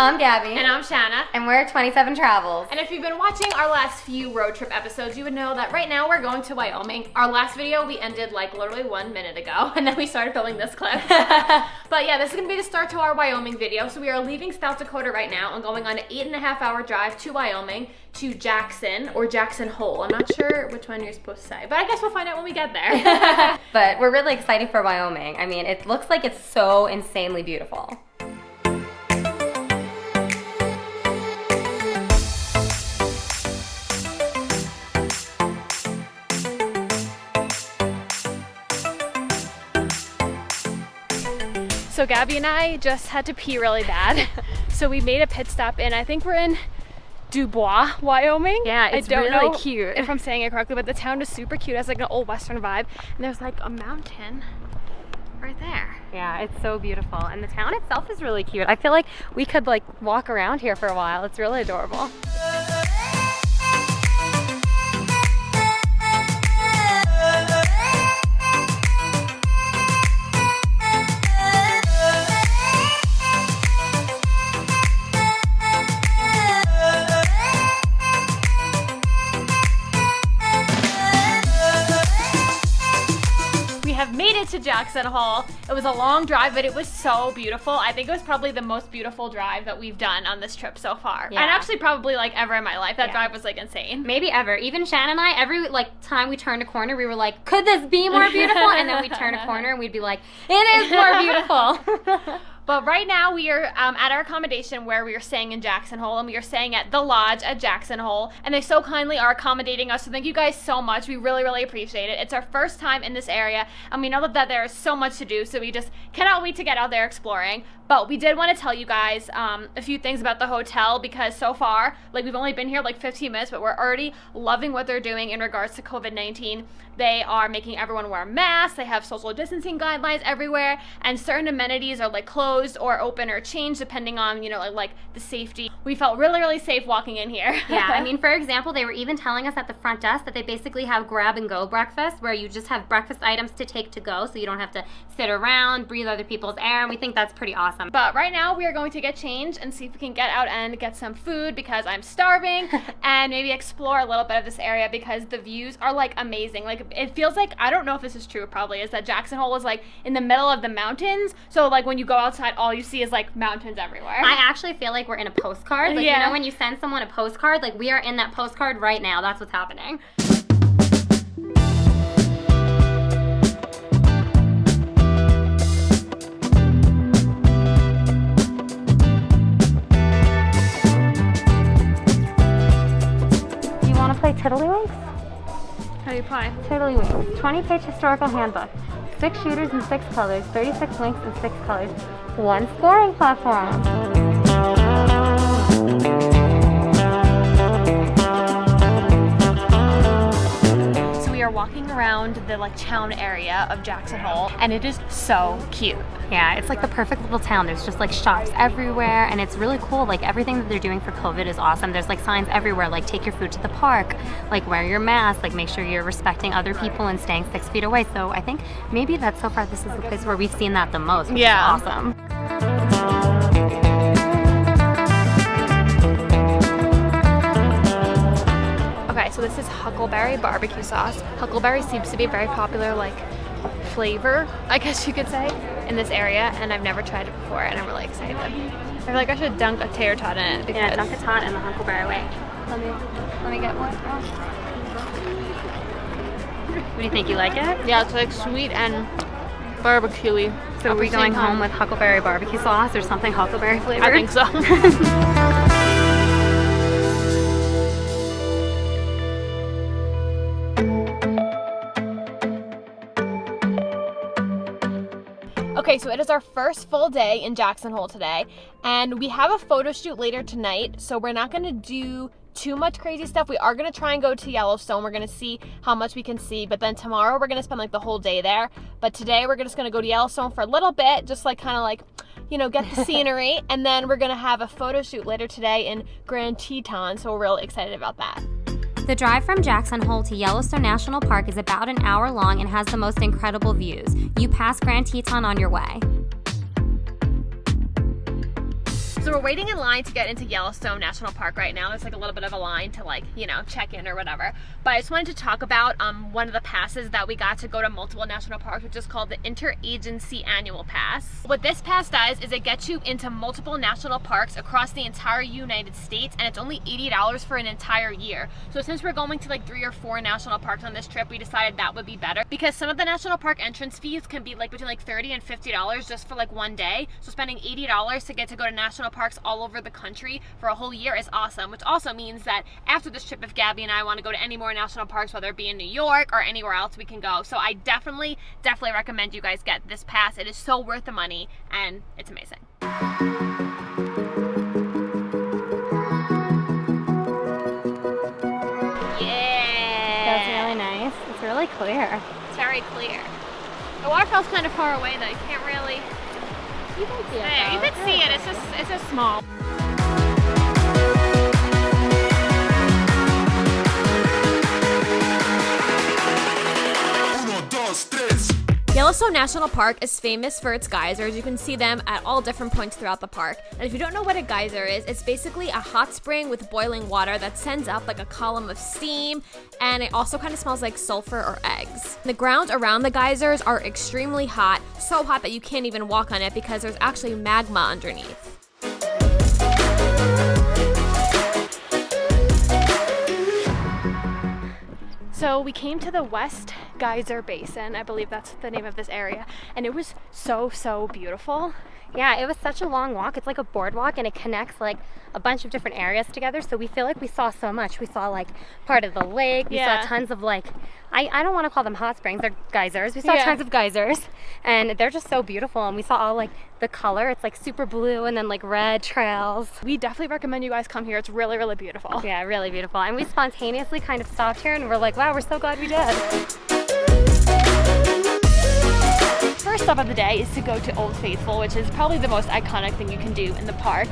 I'm Gabby. And I'm Shanna. And we're 27 Travels. And if you've been watching our last few road trip episodes, you would know that right now we're going to Wyoming. Our last video, we ended like literally 1 minute ago, and then we started filming this clip. But yeah, this is gonna be the start to our Wyoming video. So we are leaving South Dakota right now and going on an 8.5-hour drive to Wyoming to Jackson or Jackson Hole. I'm not sure which one you're supposed to say, but I guess we'll find out when we get there. But we're really excited for Wyoming. I mean, it looks like it's so insanely beautiful. So Gabby and I just had to pee really bad. So we made a pit stop in, I think we're in Dubois, Wyoming. Yeah, it's I don't really know cute. if I'm saying it correctly, but the town is super cute. It has like an old Western vibe. And there's like a mountain right there. Yeah, it's so beautiful. And the town itself is really cute. I feel like we could like walk around here for a while. It's really adorable. Made it to Jackson Hole. It was a long drive, but it was so beautiful. I think it was probably the most beautiful drive that we've done on this trip so far. Yeah. And actually probably like ever in my life. That drive was like insane. Maybe ever. Even Shannon and I, every like time we turned a corner, we were like, could this be more beautiful? And then we'd turn a corner and we'd be like, it is more beautiful. But right now we are at our accommodation where we are staying in Jackson Hole, and we are staying at the Lodge at Jackson Hole, and they so kindly are accommodating us, so thank you guys so much. We really, really appreciate it. It's our first time in this area, and we know that there is so much to do, so we just cannot wait to get out there exploring. But we did want to tell you guys a few things about the hotel, because so far, like we've only been here like 15 minutes, but we're already loving what they're doing in regards to COVID-19. They are making everyone wear masks, they have social distancing guidelines everywhere, and certain amenities are like closed or open or changed depending on, you know, like the safety. We felt really, really safe walking in here. Yeah, I mean, for example, they were even telling us at the front desk that they basically have grab and go breakfast, where you just have breakfast items to take to go, so you don't have to sit around, breathe other people's air, and we think that's pretty awesome. But right now we are going to get changed and see if we can get out and get some food, because I'm starving, and maybe explore a little bit of this area, because the views are like amazing. Like it feels like, I don't know if this is true, it probably is, that Jackson Hole is like in the middle of the mountains, so like when you go outside all you see is like mountains everywhere. I actually feel like we're in a postcard. Like, yeah. You know when you send someone a postcard? Like, we are in that postcard right now. That's what's happening. Do you want to play Tiddlywinks? How do you play? Tiddlywinks. 20-page historical handbook. 6 shooters in 6 colors, 36 winks in 6 colors, 1 scoring platform. So we are walking around the like town area of Jackson Hole, and it is so cute. Yeah, it's like the perfect little town. There's just like shops everywhere, and it's really cool. Like everything that they're doing for COVID is awesome. There's like signs everywhere, like take your food to the park, like wear your mask, like make sure you're respecting other people and staying 6 feet away. So I think maybe that so far this is the place where we've seen that the most, which is awesome. Okay, so this is huckleberry barbecue sauce. Huckleberry seems to be a very popular like flavor, I guess you could say, in this area, and I've never tried it before, and I'm really excited. I feel like I should dunk a tater tot in it. Yeah, dunk a tot in the huckleberry. Wait, let me get one. What do you think? You like it? Yeah, it's like sweet and barbecue-y. So are we going home with huckleberry barbecue sauce or something huckleberry flavored? I think so. Okay, so it is our first full day in Jackson Hole today, and we have a photo shoot later tonight, so we're not going to do too much crazy stuff. We are going to try and go to Yellowstone. We're going to see how much we can see, but then tomorrow we're going to spend like the whole day there. But today we're just going to go to Yellowstone for a little bit, just like kind of like, you know, get the scenery, and then we're going to have a photo shoot later today in Grand Teton, so we're really excited about that. The drive from Jackson Hole to Yellowstone National Park is about an hour long and has the most incredible views. You pass Grand Teton on your way. So we're waiting in line to get into Yellowstone National Park right now. There's like a little bit of a line to like, you know, check in or whatever. But I just wanted to talk about one of the passes that we got to go to multiple national parks, which is called the Interagency Annual Pass. What this pass does is it gets you into multiple national parks across the entire United States, and it's only $80 for an entire year. So since we're going to like 3 or 4 national parks on this trip, we decided that would be better because some of the national park entrance fees can be like between like $30 and $50 just for like one day. So spending $80 to get to go to national parks all over the country for a whole year is awesome, which also means that after this trip, if Gabby and I want to go to any more national parks, whether it be in New York or anywhere else, we can go. So I definitely recommend you guys get this pass. It is so worth the money and it's amazing. Yeah. That's really nice. It's really clear. It's very clear. The waterfall's kind of far away though. You can't really. You can see it. Yeah, you can see it. It's just small. Yellowstone National Park is famous for its geysers. You can see them at all different points throughout the park. And if you don't know what a geyser is, it's basically a hot spring with boiling water that sends up like a column of steam, and it also kind of smells like sulfur or eggs. The ground around the geysers are extremely hot, so hot that you can't even walk on it because there's actually magma underneath. So we came to the West Geyser Basin, I believe that's the name of this area, and it was so beautiful. Yeah, it was such a long walk. It's like a boardwalk and it connects like a bunch of different areas together. So we feel like we saw so much. We saw like part of the lake. We saw tons of like, I don't want to call them hot springs. They're geysers. We saw tons of geysers and they're just so beautiful. And we saw all like the color. It's like super blue and then like red trails. We definitely recommend you guys come here. It's really beautiful. Yeah, really beautiful. And we spontaneously kind of stopped here and we're like, wow, we're so glad we did. First stop of the day is to go to Old Faithful, which is probably the most iconic thing you can do in the park.